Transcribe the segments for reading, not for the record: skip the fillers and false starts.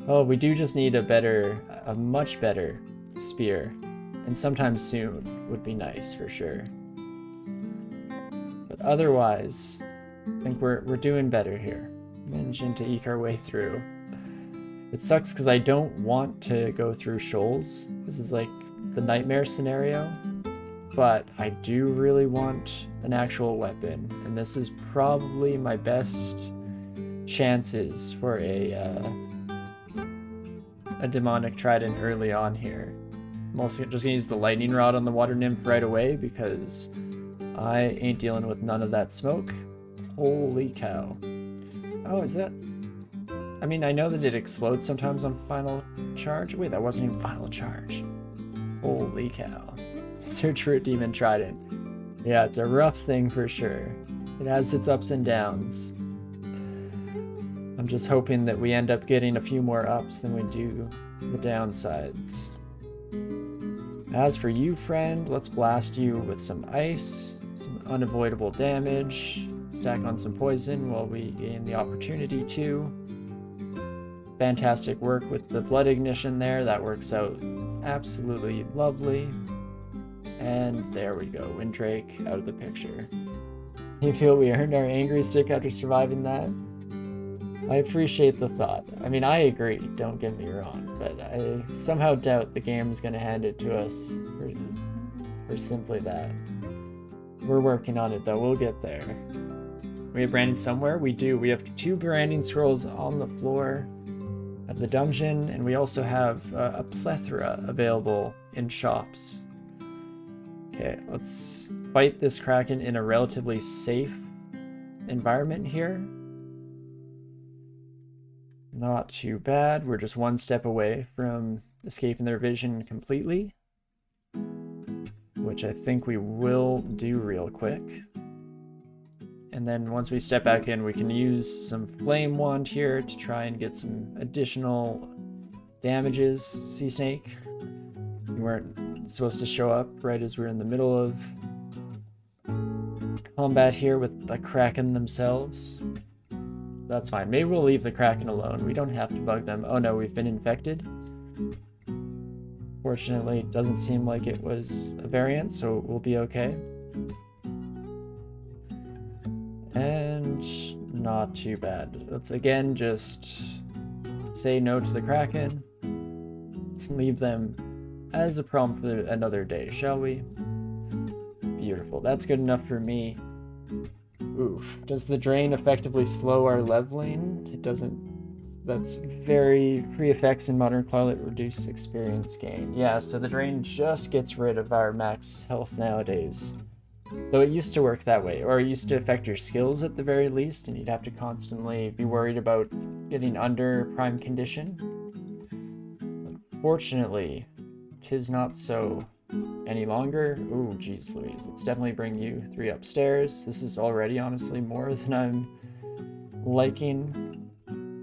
Oh, we do just need a much better spear. And sometime soon would be nice for sure. But otherwise, I think we're doing better here. Managing to eke our way through. It sucks because I don't want to go through shoals. This is like the nightmare scenario. But I do really want an actual weapon. And this is probably my best chances for a demonic trident early on here. I'm also just gonna use the lightning rod on the water nymph right away because I ain't dealing with none of that smoke. Holy cow. Oh, is that... I mean, I know that it explodes sometimes on final charge. Wait, that wasn't even final charge. Holy cow. Search for a demon trident. Yeah, it's a rough thing for sure. It has its ups and downs. I'm just hoping that we end up getting a few more ups than we do the downsides. As for you, friend, let's blast you with some ice, some unavoidable damage, stack on some poison while we gain the opportunity to. Fantastic work with the blood ignition there. That works out absolutely lovely. And there we go, Windrake out of the picture. You feel we earned our angry stick after surviving that? I appreciate the thought. I mean, I agree, don't get me wrong, but I somehow doubt the game's gonna hand it to us for simply that. We're working on it though, we'll get there. We have branding somewhere? We do. We have 2 branding scrolls on the floor of the dungeon, and we also have a plethora available in shops. Okay, let's fight this Kraken in a relatively safe environment here. Not too bad. We're just one step away from escaping their vision completely, which I think we will do real quick. And then once we step back in, we can use some Flame Wand here to try and get some additional damages. Sea Snake, you weren't supposed to show up right as we're in the middle of combat here with the Kraken themselves. That's fine. Maybe we'll leave the Kraken alone. We don't have to bug them. Oh no, we've been infected. Fortunately, it doesn't seem like it was a variant, so we'll be okay. And not too bad. Let's again just say no to the Kraken. Leave them as a problem for another day, shall we? Beautiful. That's good enough for me. Oof. Does the drain effectively slow our leveling? It doesn't. That's very free effects in Modern Cloudlet reduce experience gain. Yeah, so the drain just gets rid of our max health nowadays. Though it used to work that way, or it used to affect your skills at the very least, and you'd have to constantly be worried about getting under prime condition. Unfortunately, 'tis not so any longer. Ooh, geez Louise. Let's definitely bring you 3 upstairs. This is already honestly more than I'm liking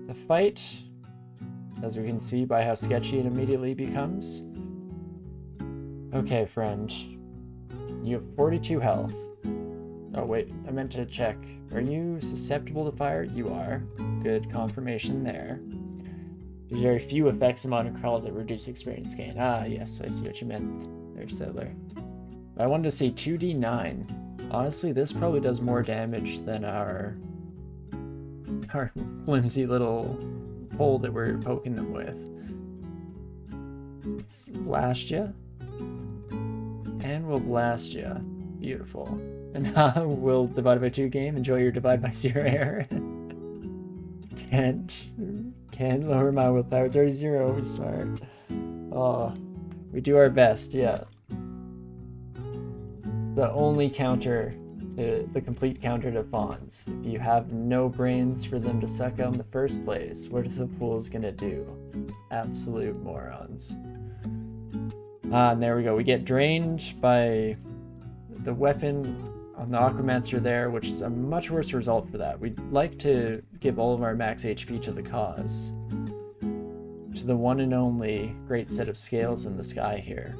to fight, as we can see by how sketchy it immediately becomes. Okay, friend. You have 42 health. Oh wait, I meant to check. Are you susceptible to fire? You are. Good confirmation there. There's very few effects in Modern Crawl that reduce experience gain. Ah, yes, I see what you meant there, Settler. I wanted to say 2d9. Honestly, this probably does more damage than our flimsy little hole that we're poking them with. Let's blast ya. And we'll blast ya. Beautiful. And we'll divide by 2 game. Enjoy your divide by 0 error. Can't lower my willpower. It's already 0. We're smart. Oh, we do our best, yeah. It's the only counter, the complete counter to fawns. If you have no brains for them to suck out in the first place, what is the fools gonna do? Absolute morons. And there we go. We get drained by the weapon on the Aquamancer there, which is a much worse result for that. We'd like to give all of our max HP to the cause. To the one and only great set of scales in the sky here.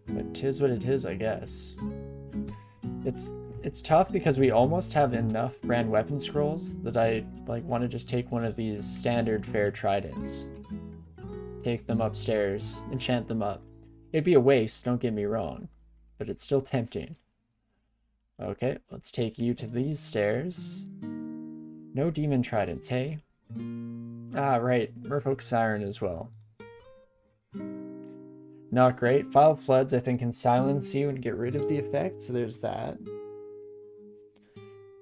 But 'tis what it is, I guess. It's It's tough because we almost have enough brand weapon scrolls that I like want to just take one of these standard fair tridents. Take them upstairs, enchant them up. It'd be a waste, don't get me wrong, but it's still tempting. Okay, let's take you to these stairs. No demon tridents, hey? Ah, right, Merfolk Siren as well. Not great. File Floods, I think, can silence you and get rid of the effect, so there's that.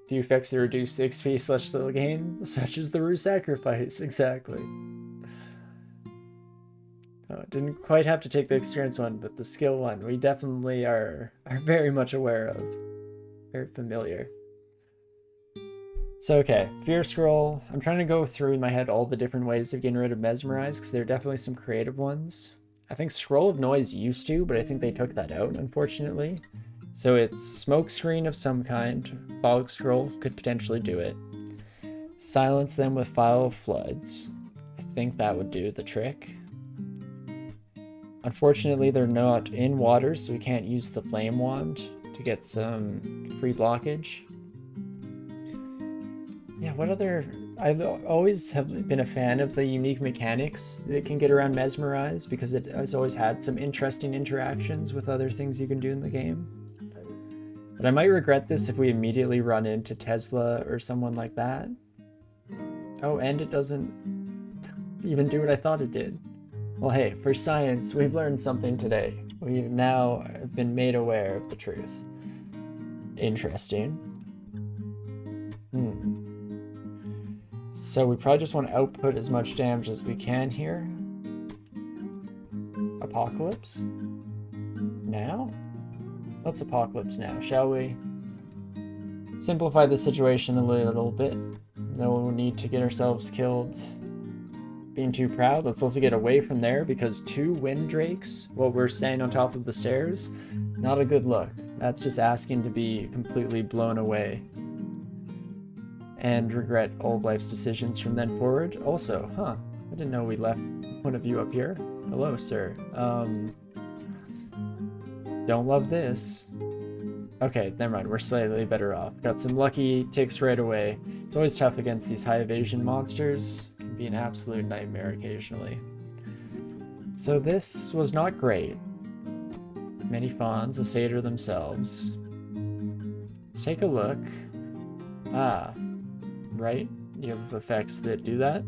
Few effects that reduce XP / skill gain, such as the Rue Sacrifice, exactly. Oh, didn't quite have to take the experience one, but the skill one, we definitely are very much aware of. Very familiar. So okay, Fear Scroll. I'm trying to go through in my head all the different ways of getting rid of Mesmerize, because there are definitely some creative ones. I think Scroll of Noise used to, but I think they took that out, unfortunately. So it's Smoke Screen of some kind. Fog Scroll could potentially do it. Silence them with File of Floods. I think that would do the trick. Unfortunately, they're not in water, so we can't use the Flame Wand to get some free blockage. Yeah, what other... I always have been a fan of the unique mechanics that can get around Mesmerize, because it has always had some interesting interactions with other things you can do in the game. But I might regret this if we immediately run into Tesla or someone like that. Oh, and it doesn't even do what I thought it did. Well, hey, for science, we've learned something today. We've now been made aware of the truth. Interesting. So we probably just want to output as much damage as we can here. Apocalypse? Now? Let's Apocalypse now, shall we? Simplify the situation a little bit. No need to get ourselves killed being too proud. Let's also get away from there, because 2 Wind Drakes while we're standing on top of the stairs, not a good look. That's just asking to be completely blown away and regret all of life's decisions from then forward. Also, I didn't know we left one of you up here. Hello, sir. Don't love this. Okay, never mind. We're slightly better off. Got some lucky ticks right away. It's always tough against these high evasion monsters. Can be an absolute nightmare occasionally. So this was not great. Many fawns, a satyr themselves. Let's take a look. Ah, right. You have effects that do that.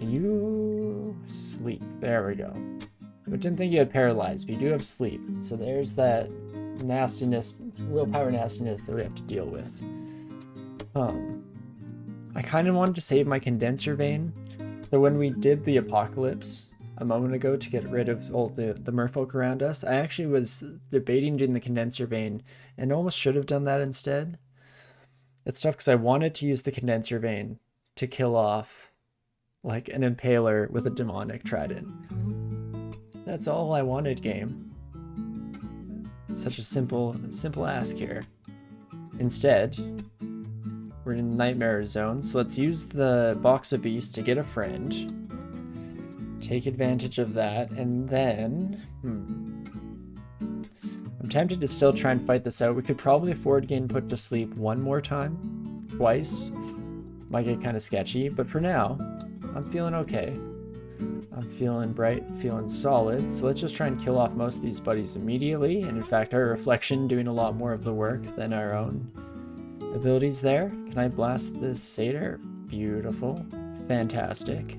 You sleep. There we go. I didn't think you had paralyzed, but you do have sleep. So there's that nastiness, willpower nastiness that we have to deal with. I kind of wanted to save my condenser vein. So when we did the apocalypse a moment ago to get rid of all the merfolk around us, I actually was debating doing the condenser vein and almost should have done that instead. It's tough because I wanted to use the condenser vein to kill off like an impaler with a demonic trident. That's all I wanted, game. Such a simple ask here. Instead, we're in the nightmare zone, so let's use the box of beasts to get a friend. Take advantage of that, and then... I'm tempted to still try and fight this out. We could probably afford getting put to sleep one more time. Twice. Might get kind of sketchy, but for now, I'm feeling okay. I'm feeling bright, feeling solid, so let's just try and kill off most of these buddies immediately, and in fact our reflection doing a lot more of the work than our own abilities there. Can I blast this satyr? Beautiful. Fantastic.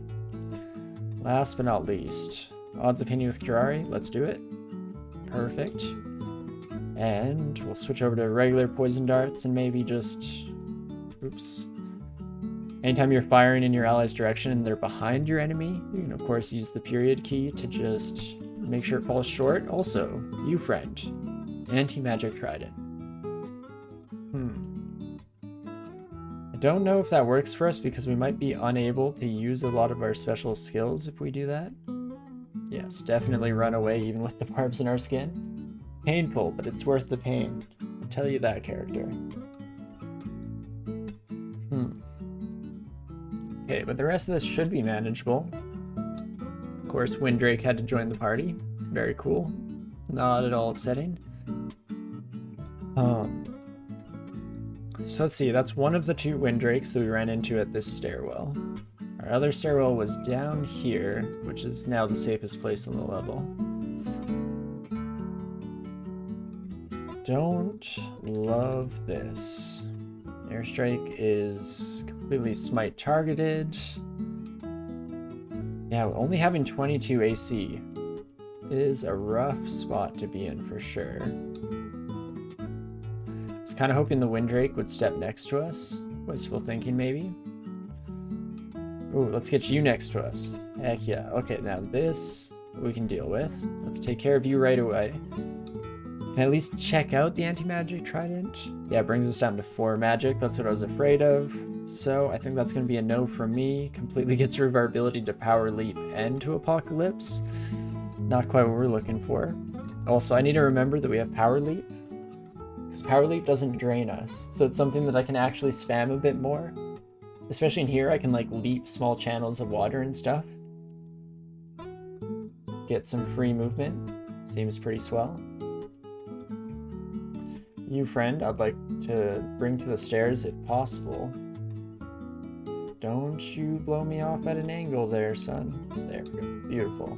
Last but not least, odds of hitting with Curari, let's do it. Perfect. And we'll switch over to regular poison darts and maybe just... Oops. Anytime you're firing in your ally's direction and they're behind your enemy, you can of course use the period key to just make sure it falls short. Also, you friend, anti-magic trident. I don't know if that works for us because we might be unable to use a lot of our special skills if we do that. Yes, definitely run away even with the barbs in our skin. It's painful, but it's worth the pain. I'll tell you that, character. Okay, but the rest of this should be manageable. Of course, Windrake had to join the party. Very cool. Not at all upsetting. So let's see, that's one of the 2 windrakes that we ran into at this stairwell. Our other stairwell was down here, which is now the safest place on the level. Don't love this. Airstrike is completely smite targeted. Yeah, only having 22 AC is a rough spot to be in for sure. I was kind of hoping the Windrake would step next to us. Wistful thinking, maybe. Ooh, let's get you next to us. Heck yeah. Okay, now this we can deal with. Let's take care of you right away. Can I at least check out the anti-magic trident? Yeah, it brings us down to 4 magic. That's what I was afraid of. So I think that's going to be a no from me. Completely gets rid of our ability to power leap and to apocalypse. Not quite what we're looking for. Also, I need to remember that we have power leap, because power leap doesn't drain us. So it's something that I can actually spam a bit more. Especially in here, I can like leap small channels of water and stuff. Get some free movement. Seems pretty swell. You, friend, I'd like to bring to the stairs if possible. Don't you blow me off at an angle there, son. There we go. Beautiful.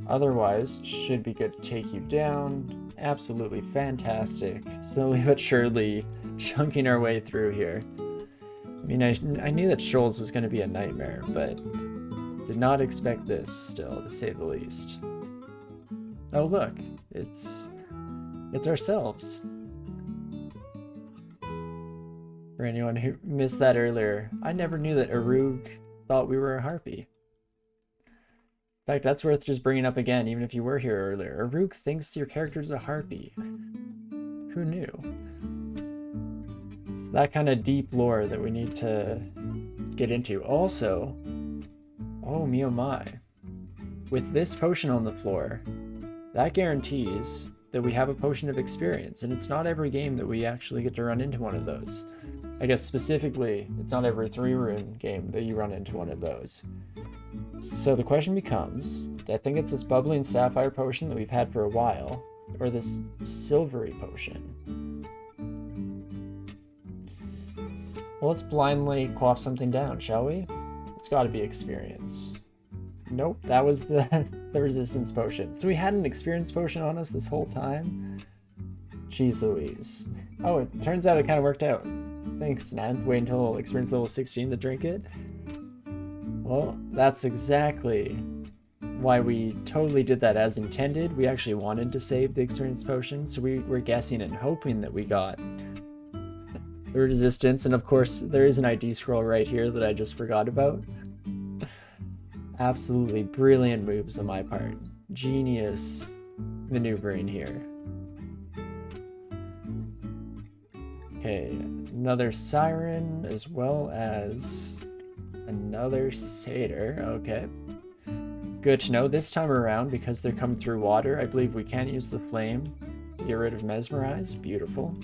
Otherwise, should be good to take you down. Absolutely fantastic. Slowly but surely chunking our way through here. I mean, I knew that Shoals was going to be a nightmare, but did not expect this still, to say the least. Oh look, it's ourselves. For anyone who missed that earlier, I never knew that Arug thought we were a harpy. In fact, that's worth just bringing up again, even if you were here earlier. Arug thinks your character's a harpy. Who knew? It's that kind of deep lore that we need to get into. Also, oh me oh my, with this potion on the floor, that guarantees that we have a potion of experience, and it's not every game that we actually get to run into one of those. I guess specifically, it's not every 3-rune game that you run into one of those. So the question becomes, do I think it's this bubbling sapphire potion that we've had for a while, or this silvery potion? Well, let's blindly quaff something down, shall we? It's gotta be experience. Nope, that was the resistance potion. So we had an experience potion on us this whole time? Jeez Louise. Oh, it turns out it kind of worked out. Thanks, Nant. Wait until experience level 16 to drink it. Well, that's exactly why we totally did that as intended. We actually wanted to save the experience potion, so we were guessing and hoping that we got the resistance. And of course, there is an ID scroll right here that I just forgot about. Absolutely brilliant moves on my part. Genius maneuvering here. Okay, another siren as well as another satyr. Okay. Good to know. This time around, because they're coming through water, I believe we can use the flame to get rid of mesmerize. Beautiful.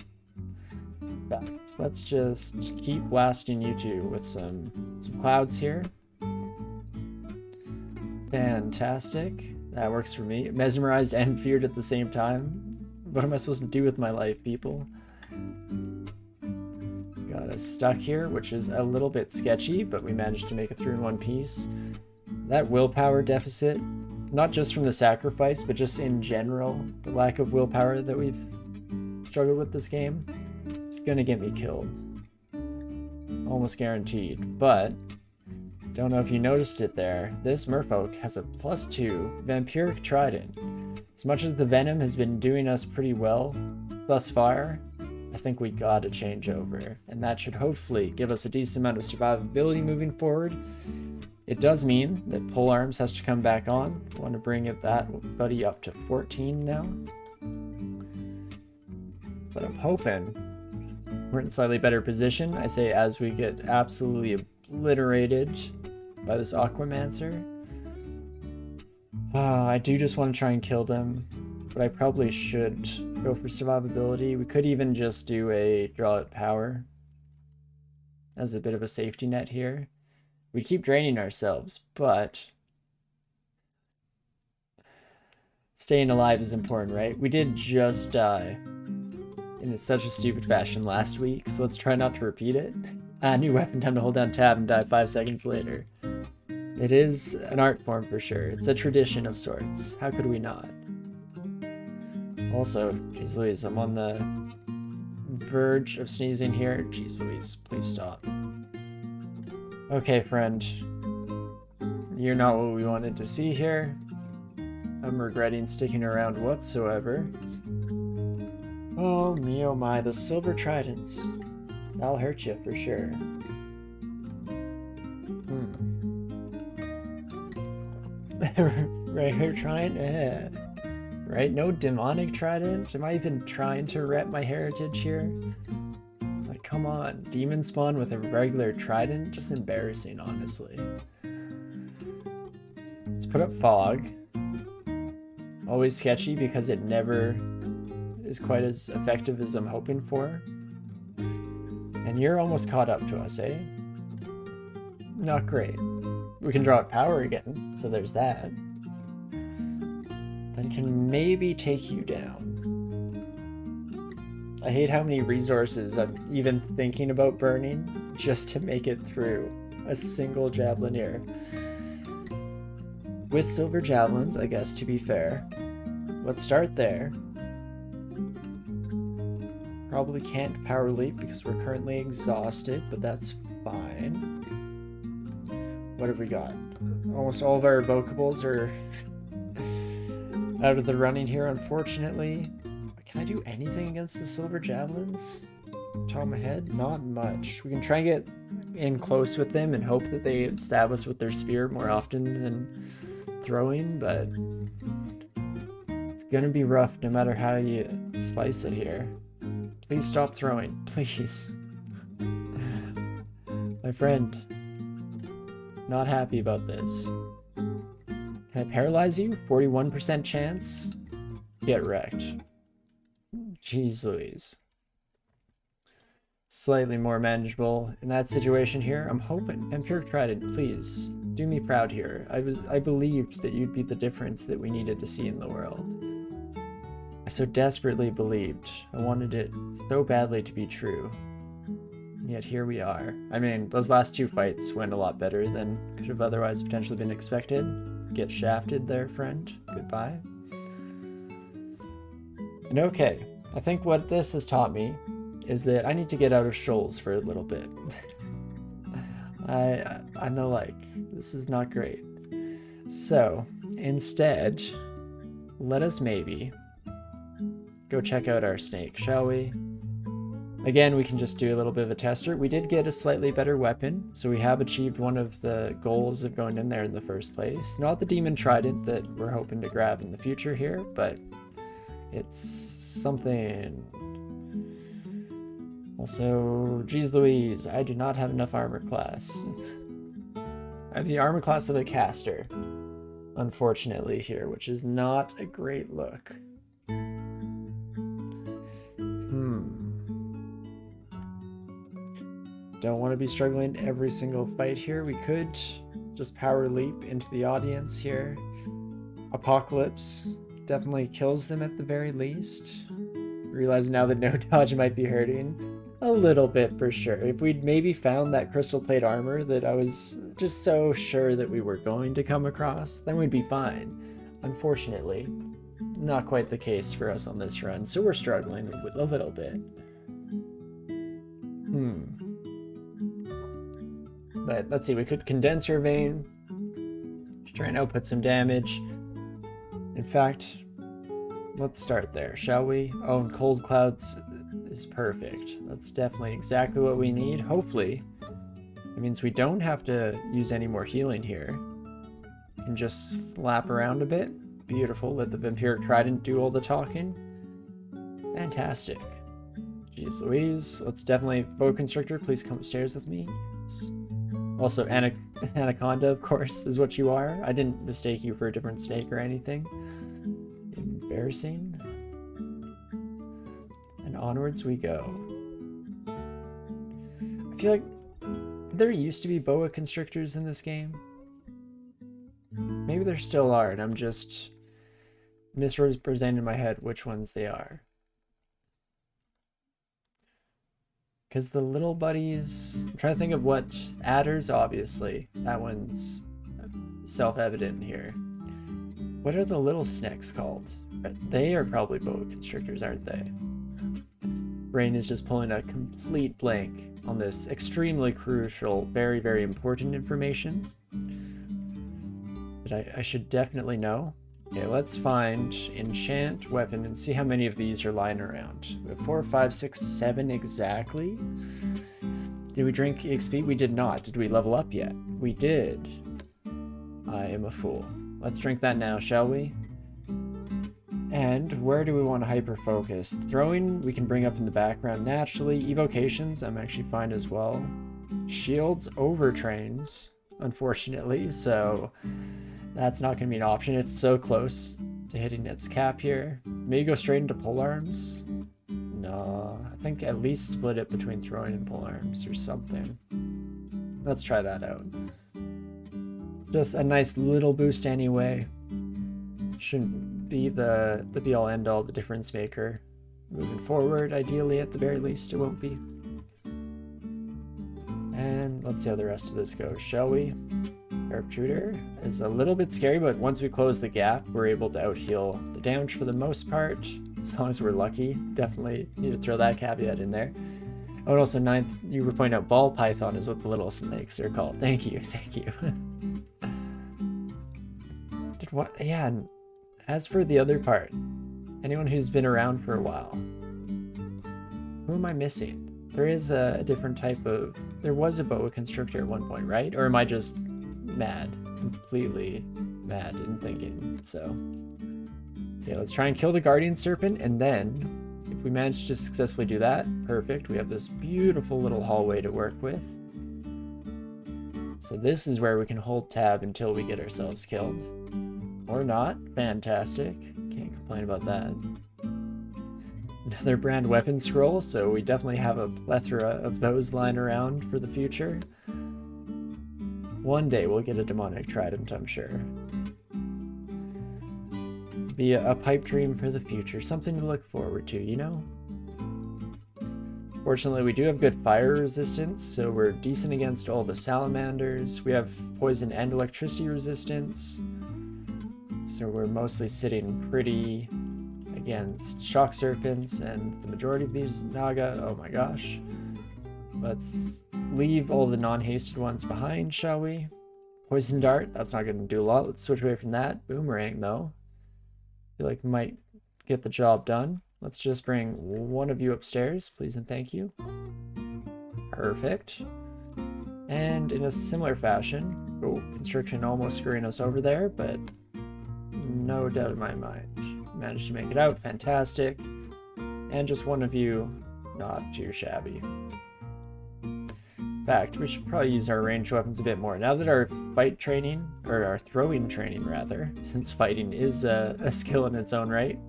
But let's just keep blasting you two with some clouds here. Fantastic. That works for me. Mesmerized and feared at the same time. What am I supposed to do with my life, people? Got us stuck here, which is a little bit sketchy, but we managed to make it through in one piece. That willpower deficit, not just from the sacrifice, but just in general, the lack of willpower that we've struggled with this game, is gonna get me killed. Almost guaranteed, but don't know if you noticed it there. This merfolk has a +2 vampiric trident. As much as the venom has been doing us pretty well thus far, I think we gotta change over, and that should hopefully give us a decent amount of survivability moving forward. It does mean that pole arms has to come back on. I want to bring that buddy up to 14 now. But I'm hoping we're in a slightly better position. I say as we get absolutely obliterated by this Aquamancer. I do just want to try and kill them, but I probably should go for survivability. We could even just do a draw out power as a bit of a safety net here. We keep draining ourselves, but staying alive is important, right? We did just die in such a stupid fashion last week, so let's try not to repeat it. New weapon, time to hold down tab and die 5 seconds later. It is an art form for sure. It's a tradition of sorts. How could we not? Also, geez Louise, I'm on the verge of sneezing here. Geez Louise, please stop. Okay, friend. You're not what we wanted to see here. I'm regretting sticking around whatsoever. Oh me, oh my, the silver tridents. That'll hurt you for sure. Right here trying to... Right, no demonic trident? Am I even trying to rep my heritage here? Like, come on, Demonspawn with a regular trident? Just embarrassing, honestly. Let's put up fog. Always sketchy because it never is quite as effective as I'm hoping for. And you're almost caught up to us, eh? Not great. We can draw out power again, so there's that. Then can maybe take you down. I hate how many resources I'm even thinking about burning just to make it through a single javelineer. With silver javelins, I guess, to be fair. Let's start there. Probably can't power leap because we're currently exhausted, but that's fine. What have we got? Almost all of our evocables are out of the running here, unfortunately. Can I do anything against the silver javelins? Top of my head? Not much. We can try and get in close with them and hope that they stab us with their spear more often than throwing, but it's gonna be rough no matter how you slice it here. Please stop throwing, please. My friend, not happy about this. Can I paralyze you? 41% chance? Get wrecked. Jeez Louise. Slightly more manageable in that situation here. I'm hoping. Vampiric Trident, please. Do me proud here. I believed that you'd be the difference that we needed to see in the world. I so desperately believed. I wanted it so badly to be true. Yet here we are. I mean, those last 2 fights went a lot better than could have otherwise potentially been expected. Get shafted there, friend. Goodbye. And okay, I think what this has taught me is that I need to get out of shoals for a little bit. I know, like, this is not great. So, instead, let us maybe go check out our snake, shall we? Again, we can just do a little bit of a tester. We did get a slightly better weapon, so we have achieved one of the goals of going in there in the first place. Not the demon trident that we're hoping to grab in the future here, but it's something. Also, geez Louise, I do not have enough armor class. I have the armor class of a caster, unfortunately here, which is not a great look. Don't want to be struggling every single fight here. We could just power leap into the audience here. Apocalypse definitely kills them at the very least. Realize now that no dodge might be hurting a little bit for sure. If we'd maybe found that crystal plate armor that I was just so sure that we were going to come across, then we'd be fine. Unfortunately, not quite the case for us on this run, so we're struggling with a little bit. But let's see, we could condense her vein. Just try and output some damage. In fact, let's start there, shall we? Oh, and Cold Clouds is perfect. That's definitely exactly what we need. Hopefully, it means we don't have to use any more healing here. We can just slap around a bit. Beautiful. Let the Vampiric Trident do all the talking. Fantastic. Jeez Louise. Let's definitely... Bow Constrictor, please come upstairs with me. Yes. Also, Anaconda, of course, is what you are. I didn't mistake you for a different snake or anything. Embarrassing. And onwards we go. I feel like there used to be boa constrictors in this game. Maybe there still are, and I'm just misrepresenting in my head which ones they are. Because the little buddies, I'm trying to think of what adders, obviously. That one's self-evident here. What are the little snakes called? They are probably boa constrictors, aren't they? Brain is just pulling a complete blank on this extremely crucial, very, very important information that I should definitely know. Okay, let's find enchant weapon and see how many of these are lying around. We have 4, 5, 6, 7 exactly. Did we drink XP? We did not. Did we level up yet? We did. I am a fool. Let's drink that now, shall we? And where do we want to hyper focus? Throwing we can bring up in the background naturally. Evocations I'm actually fine as well. Shields overtrains, unfortunately, so that's not going to be an option. It's so close to hitting its cap here. Maybe go straight into polearms? No, I think at least split it between throwing and polearms or something. Let's try that out. Just a nice little boost anyway. Shouldn't be the be-all end-all, the difference maker. Moving forward, ideally, at the very least, it won't be. And let's see how the rest of this goes, shall we? Sharpshooter is a little bit scary, but once we close the gap, we're able to out-heal the damage for the most part, as long as we're lucky. Definitely need to throw that caveat in there. Oh, and also, 9th, you were pointing out ball python is what the little snakes are called. Thank you, thank you. Did what? Yeah, and as for the other part, anyone who's been around for a while, who am I missing? There is a different type of... There was a boa constrictor at one point, right? Or am I just mad? Completely mad in thinking, so... Okay, let's try and kill the guardian serpent, and then, if we manage to successfully do that, perfect. We have this beautiful little hallway to work with. So this is where we can hold tab until we get ourselves killed. Or not. Fantastic. Can't complain about that. Another brand weapon scroll, so we definitely have a plethora of those lying around for the future. One day we'll get a demonic trident, I'm sure. Be a pipe dream for the future, something to look forward to, you know? Fortunately, we do have good fire resistance, so we're decent against all the salamanders. We have poison and electricity resistance, so we're mostly sitting pretty against shock serpents and the majority of these naga. Oh my gosh. Let's leave all the non-hasted ones behind, shall we? Poison dart, that's not going to do a lot. Let's switch away from that. Boomerang, though. I feel like we might get the job done. Let's just bring one of you upstairs, please and thank you. Perfect. And in a similar fashion, oh, constriction almost screwing us over there, but no doubt in my mind. Managed to make it out, fantastic. And just one of you, not too shabby. In fact, we should probably use our ranged weapons a bit more. Now that our fight training, or our throwing training rather, since fighting is a skill in its own right,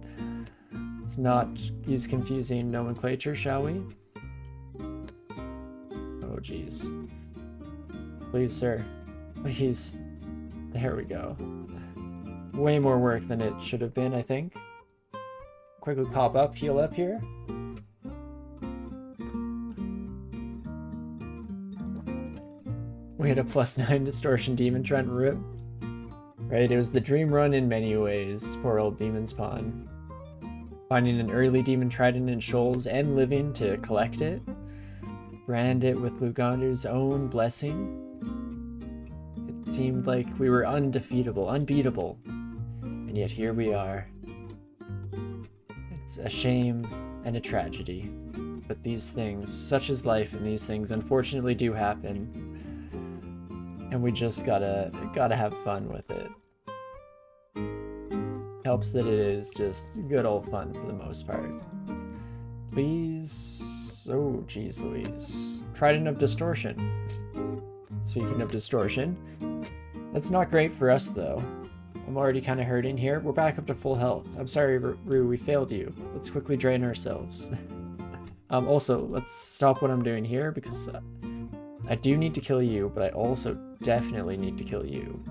let's not use confusing nomenclature, shall we? Oh geez. Please, sir. Please. There we go. Way more work than it should have been, I think. Quickly pop up, heal up here. We had a +9 distortion demon trying to rip. Right, it was the dream run in many ways. Poor old Demonspawn. Finding an early demon trident in shoals and living to collect it. Brand it with Lugander's own blessing. It seemed like we were undefeatable, unbeatable. And yet here we are. It's a shame and a tragedy. But these things, such is life, and these things unfortunately do happen. And we just gotta have fun with it. Helps that it is just good old fun for the most part. Please. Oh, geez Louise. Trident of Distortion. Speaking of distortion, that's not great for us though. I'm already kind of hurting here. We're back up to full health. I'm sorry, Rue, we failed you. Let's quickly drain ourselves. Also, let's stop what I'm doing here because I do need to kill you, but I also definitely need to kill you.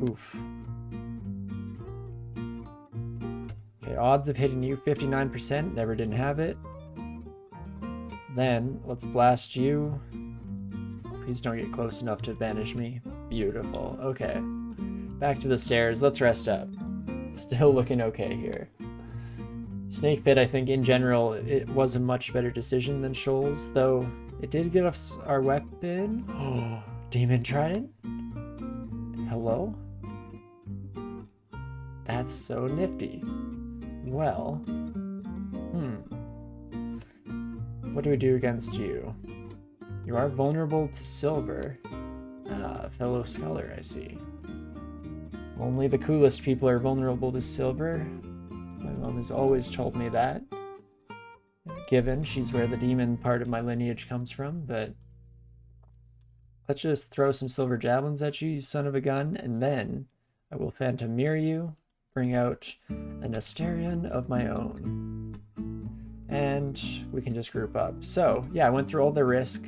Oof. Okay, odds of hitting you, 59%. Never didn't have it. Then let's blast you. Please don't get close enough to banish me. Beautiful. Okay. Back to the stairs. Let's rest up. Still looking okay here. Snake Pit, I think in general, it was a much better decision than Shoals, though it did get us our weapon. Oh, Demon Trident? Hello? That's so nifty. Well, what do we do against you? You are vulnerable to silver. Ah, fellow scholar, I see. Only the coolest people are vulnerable to silver. My mom has always told me that. Given she's where the demon part of my lineage comes from, but let's just throw some silver javelins at you, you son of a gun, and then I will phantom mirror you, bring out an Asterion of my own, and we can just group up. So yeah, I went through all the risk,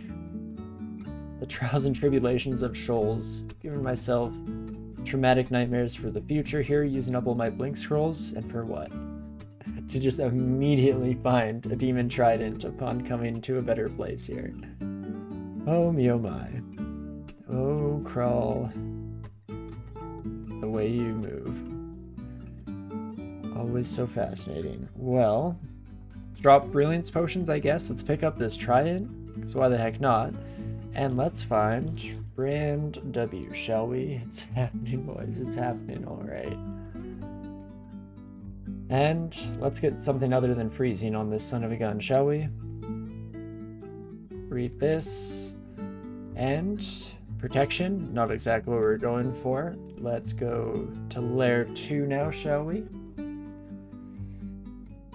the trials and tribulations of Shoals, giving myself traumatic nightmares for the future here, using up all my blink scrolls, and for what? To just immediately find a demon trident upon coming to a better place here. Oh me oh my. Oh crawl. The way you move. Always so fascinating. Well, drop brilliance potions, I guess. Let's pick up this trident, because why the heck not? And let's find Brand W, shall we? It's happening, boys. It's happening, alright. And let's get something other than freezing on this son of a gun, shall we? Read this. And protection, not exactly what we're going for. Let's go to layer 2 now, shall we?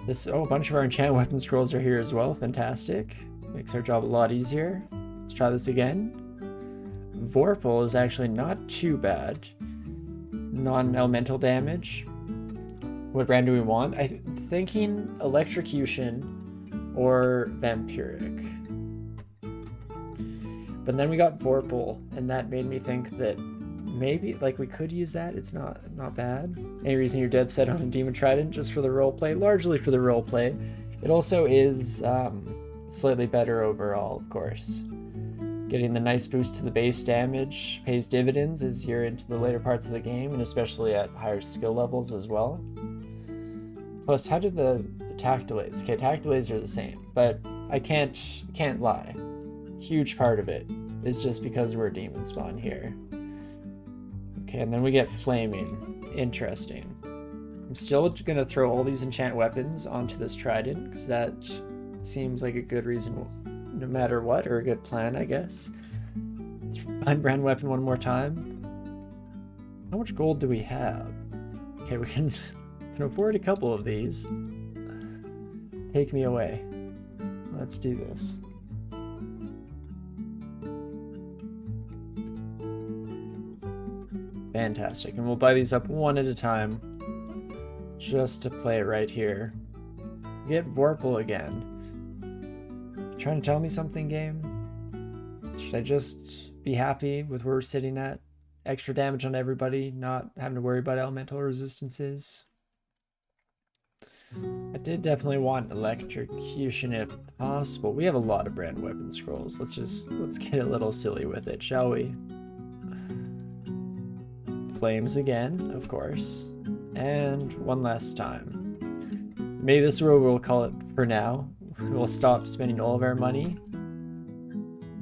This, oh, a bunch of our enchant weapon scrolls are here as well. Fantastic. Makes our job a lot easier. Let's try this again. Vorpal is actually not too bad. Non-elemental damage. What brand do we want? I'm thinking Electrocution or Vampiric. But then we got Vorpal, and that made me think that maybe, like, we could use that. It's not bad. Any reason you're dead set on a Demon Trident? Just for the roleplay? Largely for the roleplay. It also is slightly better overall, of course. Getting the nice boost to the base damage pays dividends as you're into the later parts of the game, and especially at higher skill levels as well. Plus, how do the attack delays? Okay, attack delays are the same, but I can't lie. Huge part of it is just because we're Demonspawn here. Okay, and then we get Flaming. Interesting. I'm still gonna throw all these enchant weapons onto this trident, because that seems like a good reason no matter what, or a good plan, I guess. Let's find brand weapon one more time. How much gold do we have? Okay, we can afford a couple of these. Take me away. Let's do this. Fantastic, and we'll buy these up one at a time, just to play it right here. Get Vorpal again. Trying to tell me something, game? Should I just be happy with where we're sitting at? Extra damage on everybody, not having to worry about elemental resistances. I did definitely want Electrocution if possible. We have a lot of brand weapon scrolls. Let's get a little silly with it, shall we? Flames again, of course. And one last time. Maybe this is where we'll call it for now. We'll stop spending all of our money.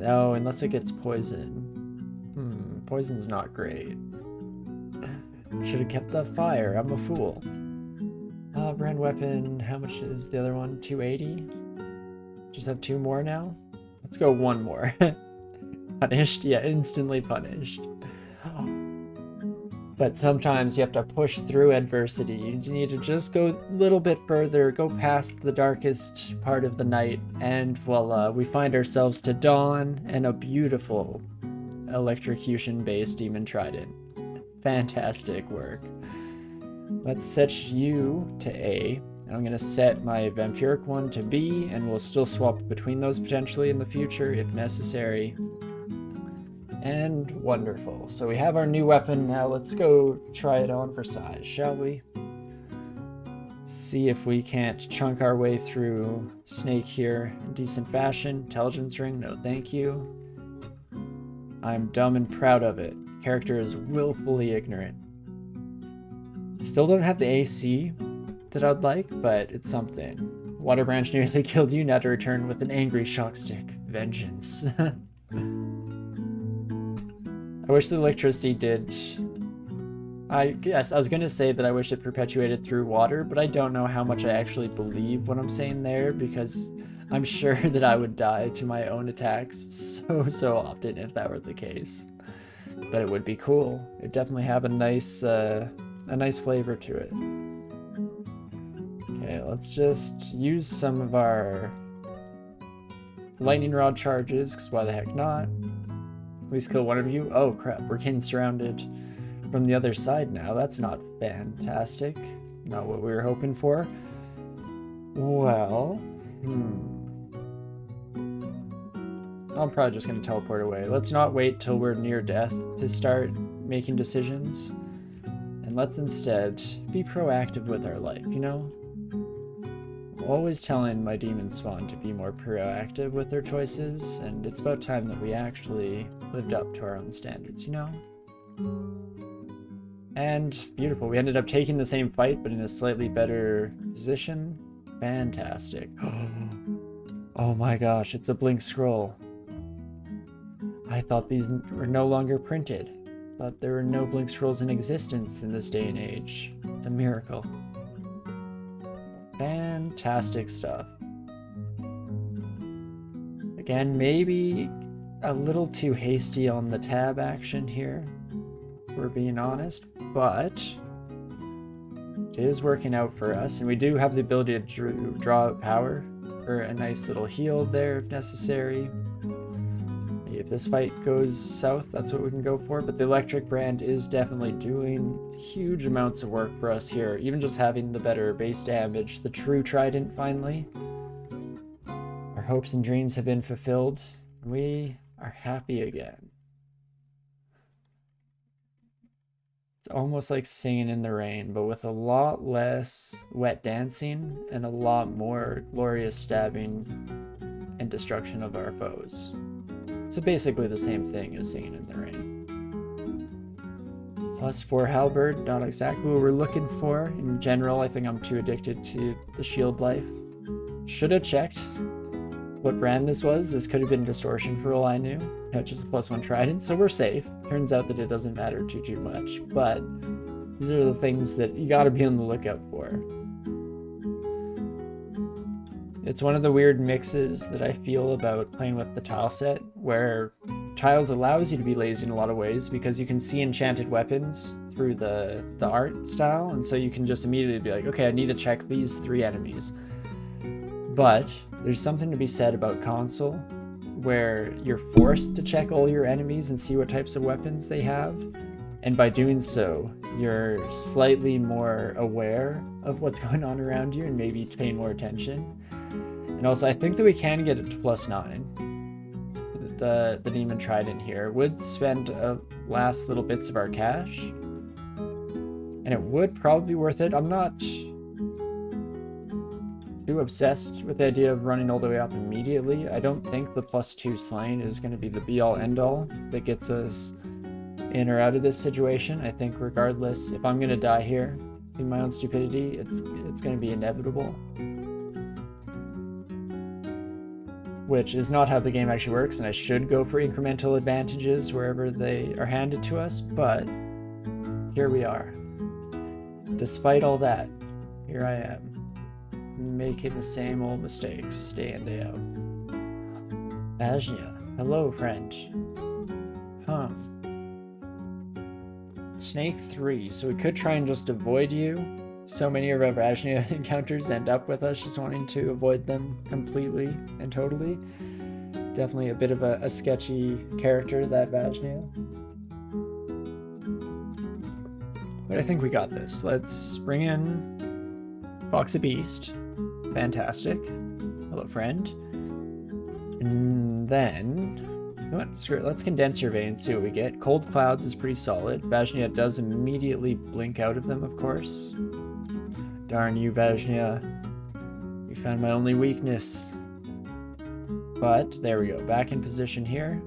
Oh, unless it gets poison. Poison's not great. Should have kept that fire. I'm a fool. Brand weapon. How much is the other one? 280? Just have 2 more now? Let's go 1 more. Punished? Yeah, instantly punished. But sometimes you have to push through adversity. You need to just go a little bit further, go past the darkest part of the night, and voila, we find ourselves to dawn and a beautiful electrocution-based demon trident. Fantastic work. Let's set you to A, and I'm going to set my vampiric one to B, and we'll still swap between those potentially in the future if necessary. And wonderful. So we have our new weapon now. Let's go try it on for size, shall we? See if we can't chunk our way through Snake here in decent fashion. Intelligence ring, no thank you. I'm dumb and proud of it. Character is willfully ignorant. Still don't have the AC that I'd like, but it's something. Water branch nearly killed you, now to return with an angry shock stick. Vengeance. I wish the electricity did... I was going to say that I wish it perpetuated through water, but I don't know how much I actually believe what I'm saying there, because I'm sure that I would die to my own attacks so often if that were the case. But it would be cool. It'd definitely have a nice flavor to it. Okay, let's just use some of our lightning rod charges, because why the heck not? At least kill one of you. Oh crap, we're getting surrounded from the other side now. That's not fantastic. Not what we were hoping for. Well, I'm probably just going to teleport away. Let's not wait till we're near death to start making decisions. And let's instead be proactive with our life, you know? I'm always telling my Demonspawn to be more proactive with their choices, and it's about time that we actually lived up to our own standards, you know? And beautiful, we ended up taking the same fight, but in a slightly better position. Fantastic. Oh my gosh, it's a blink scroll. I thought these were no longer printed. Thought there were no blink scrolls in existence in this day and age. It's a miracle. Fantastic stuff. Again, maybe a little too hasty on the tab action here, if we're being honest, but it is working out for us, and we do have the ability to draw power for a nice little heal there if necessary. If this fight goes south, that's what we can go for, but the electric brand is definitely doing huge amounts of work for us here, even just having the better base damage, the true trident finally. Our hopes and dreams have been fulfilled, and we are happy again. It's almost like singing in the rain, but with a lot less wet dancing and a lot more glorious stabbing and destruction of our foes. So basically the same thing as singing in the rain. +4 halberd, not exactly what we're looking for. In general, I think I'm too addicted to the shield life. Should have checked what brand this was. This could have been distortion for all I knew. No, just a +1 trident, so we're safe. Turns out that it doesn't matter too much, but these are the things that you gotta be on the lookout for. It's one of the weird mixes that I feel about playing with the tile set, where tiles allows you to be lazy in a lot of ways because you can see enchanted weapons through the art style, and so you can just immediately be like, okay, I need to check these 3 enemies. But there's something to be said about console, where you're forced to check all your enemies and see what types of weapons they have, and by doing so, you're slightly more aware of what's going on around you and maybe paying more attention. And also, I think that we can get it to +9. The Demon Trident here would spend last little bits of our cash, and it would probably be worth it. I'm not too obsessed with the idea of running all the way up immediately. I don't think the +2 slaying is going to be the be-all end-all that gets us in or out of this situation. I think regardless, if I'm going to die here in my own stupidity, it's going to be inevitable. Which is not how the game actually works, and I should go for incremental advantages wherever they are handed to us, but here we are. Despite all that, here I am, making the same old mistakes day in, day out. Vajnia, hello friend. Huh. Snake 3, so we could try and just avoid you. So many of our Vajnia encounters end up with us just wanting to avoid them completely and totally. Definitely a bit of a sketchy character, that Vajnia. But I think we got this. Let's bring in Box of Beast. Fantastic. Hello, friend. And then, you know what? Screw it. Let's condense your vein and see what we get. Cold Clouds is pretty solid. Vajnia does immediately blink out of them, of course. Darn you, Vajnia. You found my only weakness. But, there we go. Back in position here.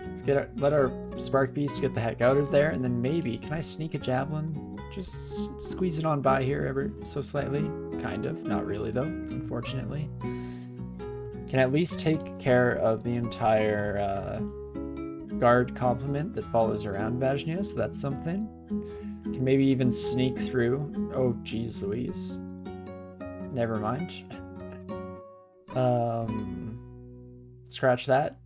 Let's let our Spark Beast get the heck out of there, and then maybe, can I sneak a Javelin? Just squeeze it on by here ever so slightly. Kind of. Not really, though, unfortunately. Can at least take care of the entire guard complement that follows around Vajnia, so that's something. Can maybe even sneak through. Oh, geez Louise. Never mind. Scratch that.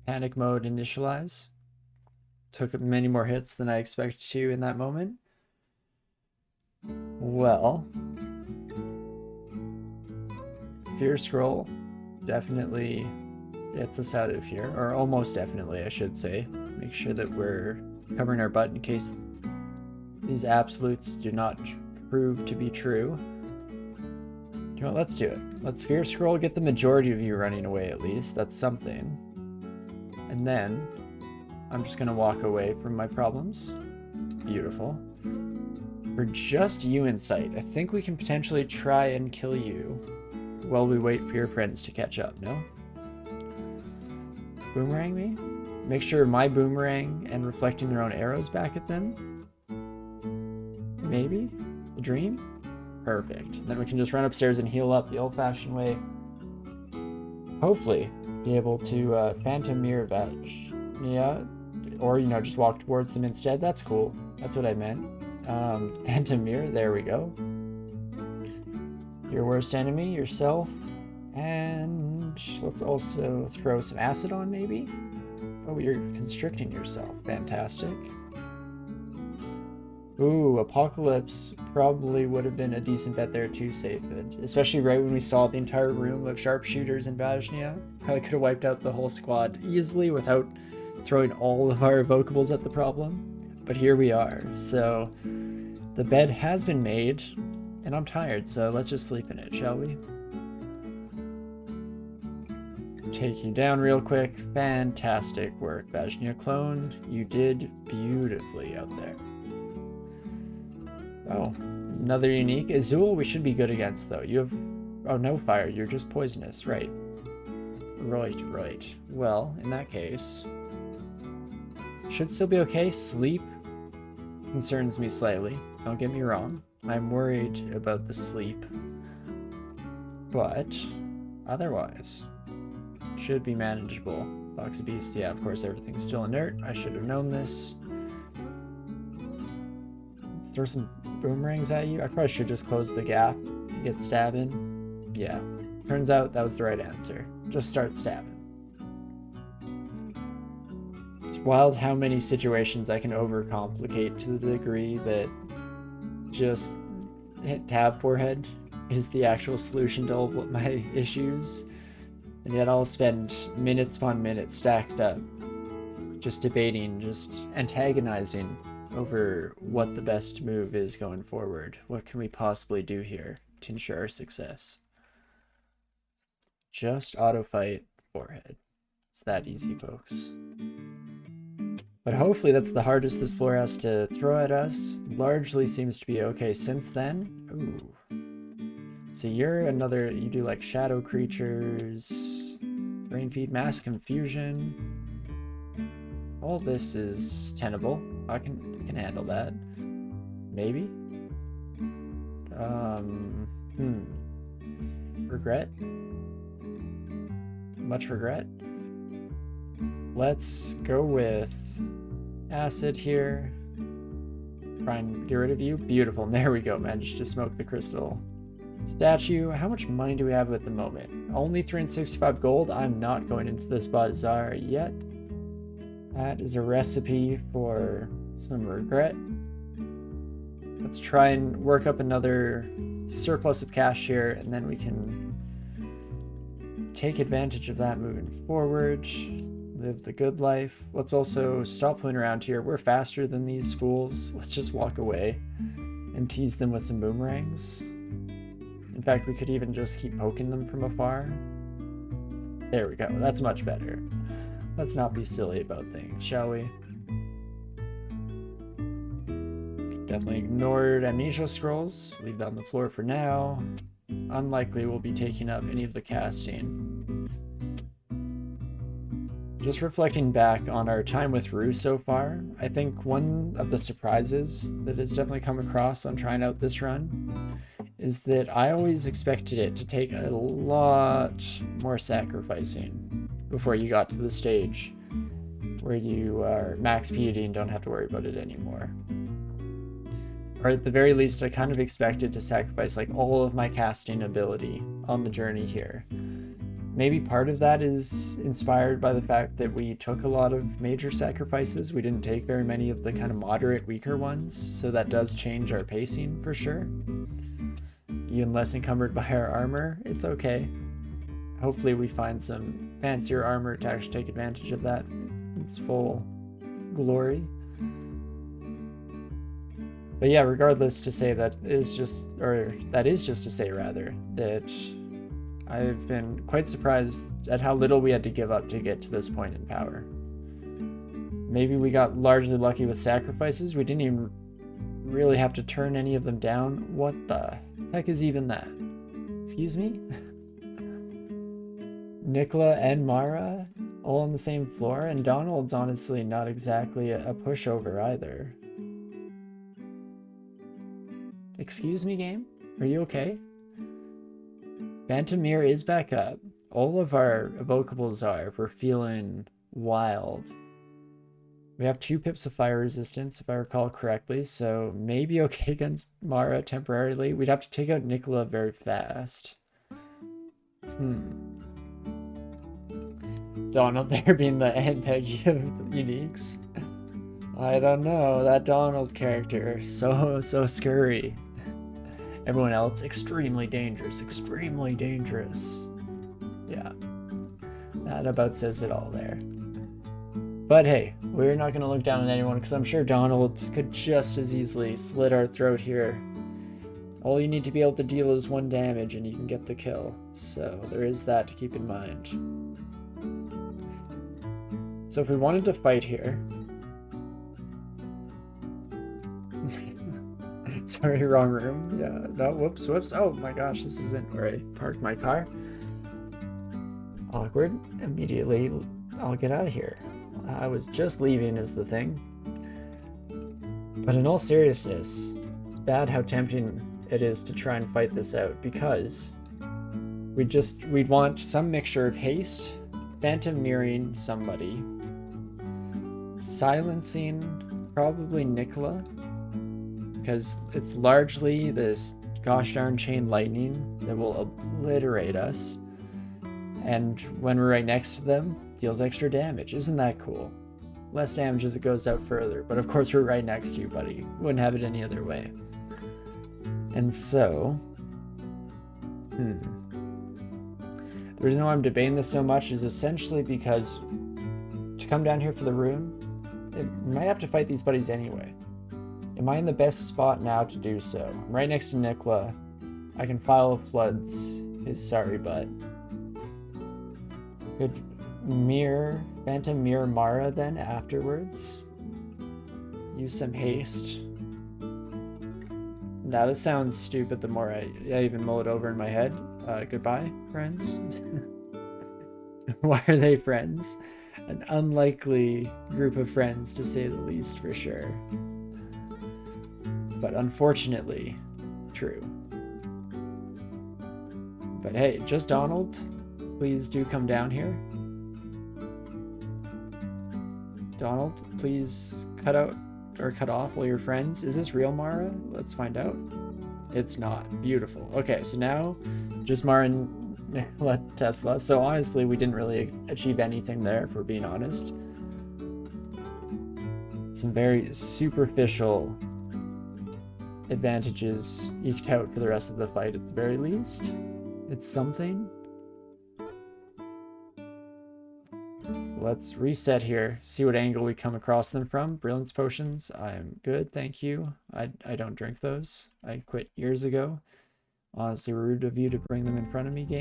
Panic mode initialize. Took many more hits than I expected to in that moment. Well, Fear Scroll definitely gets us out of here, or almost definitely, I should say. Make sure that we're covering our butt in case these absolutes do not prove to be true. You know what, let's do it. Let's Fear Scroll, get the majority of you running away at least. That's something. And then I'm just gonna walk away from my problems. Beautiful. We're just you in sight. I think we can potentially try and kill you while we wait for your friends to catch up, no? Boomerang me? Make sure my boomerang and reflecting their own arrows back at them? Maybe? A dream? Perfect. Then we can just run upstairs and heal up the old-fashioned way. Hopefully, be able to Phantom Mirror Badge. Yeah, or, you know, just walk towards them instead. That's cool. That's what I meant. Phantom Mirror, there we go. Your worst enemy, yourself. And let's also throw some acid on, maybe? Oh, you're constricting yourself. Fantastic. Ooh, Apocalypse probably would have been a decent bet there too, Safed. Especially right when we saw the entire room of sharpshooters in Vajnia. Probably could have wiped out the whole squad easily without throwing all of our evocables at the problem. But here we are. So the bed has been made, and I'm tired, so let's just sleep in it, shall we? Take you down real quick. Fantastic work, Vajnia clone. You did beautifully out there. Oh, another unique. Azul we should be good against, though. You have... Oh, no fire. You're just poisonous. Right. Right. Well, in that case... Should still be okay. Sleep concerns me slightly. Don't get me wrong. I'm worried about the sleep. But, otherwise, should be manageable. Box of Beasts, yeah, of course, everything's still inert. I should have known this. Let's throw some boomerangs at you. I probably should just close the gap and get stabbing. Yeah, turns out that was the right answer. Just start stabbing. It's wild how many situations I can overcomplicate to the degree that just hit tab forehead is the actual solution to all of my issues. And yet I'll spend minutes upon minutes stacked up just debating, just antagonizing over what the best move is going forward. What can we possibly do here to ensure our success? Just auto fight forehead. It's that easy, folks. But hopefully that's the hardest this floor has to throw at us. Largely seems to be okay since then. Ooh. So you're another, you do like shadow creatures, brain feed, mass confusion. All this is tenable. I can handle that. Maybe? Regret? Much regret? Let's go with acid here. Try and get rid of you. Beautiful. There we go. Managed to smoke the crystal. Statue. How much money do we have at the moment? Only 365 gold. I'm not going into this bazaar yet. That is a recipe for some regret. Let's try and work up another surplus of cash here, and then we can take advantage of that moving forward. Live the good life. Let's also stop playing around here. We're faster than these fools. Let's just walk away and tease them with some boomerangs. In fact, we could even just keep poking them from afar. There we go. That's much better. Let's not be silly about things, shall we? Could Definitely ignored Amnesia Scrolls. Leave that on the floor for now. Unlikely we'll be taking up any of the casting. Just reflecting back on our time with Rue so far, I think one of the surprises that has definitely come across on trying out this run is that I always expected it to take a lot more sacrificing before you got to the stage where you are max PUD and don't have to worry about it anymore. Or at the very least, I kind of expected to sacrifice like all of my casting ability on the journey here. Maybe part of that is inspired by the fact that we took a lot of major sacrifices. We didn't take very many of the kind of moderate, weaker ones, so that does change our pacing for sure. Even less encumbered by our armor, it's okay. Hopefully we find some fancier armor to actually take advantage of that in its full glory. But yeah, regardless, to say that is just to say rather, that I've been quite surprised at how little we had to give up to get to this point in power. Maybe we got largely lucky with sacrifices. We didn't even really have to turn any of them down. What the heck is even that? Excuse me? Nicola and Mara all on the same floor, and Donald's honestly not exactly a pushover either. Excuse me, game? Are you okay? Phantom Mirror is back up. All of our evocables are. We're feeling wild. We have 2 pips of fire resistance, if I recall correctly, so maybe okay against Mara temporarily. We'd have to take out Nicola very fast. Donald there being the Aunt Peggy of the uniques. I don't know, that Donald character, so scurry. Everyone else, extremely dangerous, extremely dangerous. Yeah, that about says it all there. But hey, we're not gonna look down on anyone because I'm sure Donald could just as easily slit our throat here. All you need to be able to deal is 1 damage and you can get the kill. So there is that to keep in mind. So if we wanted to fight here, sorry, wrong room. Yeah, no, whoops. Oh my gosh, this isn't where I parked my car. Awkward. Immediately, I'll get out of here. I was just leaving is the thing. But in all seriousness, it's bad how tempting it is to try and fight this out because we'd want some mixture of haste, phantom mirroring somebody, silencing probably Nicola, because it's largely this gosh darn chain lightning that will obliterate us. And when we're right next to them, deals extra damage. Isn't that cool? Less damage as it goes out further, but of course we're right next to you, buddy. Wouldn't have it any other way. And so, the reason why I'm debating this so much is essentially because to come down here for the rune, you might have to fight these buddies anyway. Am I in the best spot now to do so? I'm right next to Nicola. I can file floods his sorry butt. Could Phantom Mirror Mara then afterwards? Use some haste. Now this sounds stupid the more I even mull it over in my head. Goodbye, friends. Why are they friends? An unlikely group of friends to say the least for sure. But unfortunately, true. But hey, just Donald, please do come down here. Donald, please cut out or cut off all your friends. Is this real Mara? Let's find out. It's not. Beautiful. Okay, so now just Mara and Nikola Tesla. So honestly, we didn't really achieve anything there, if we're being honest. Some very superficial advantages eked out for the rest of the fight at the very least. It's something. Let's reset here, see what angle we come across them from. Brilliance potions, I'm good, thank you. I don't drink those. I quit years ago. Honestly, rude of you to bring them in front of me, game.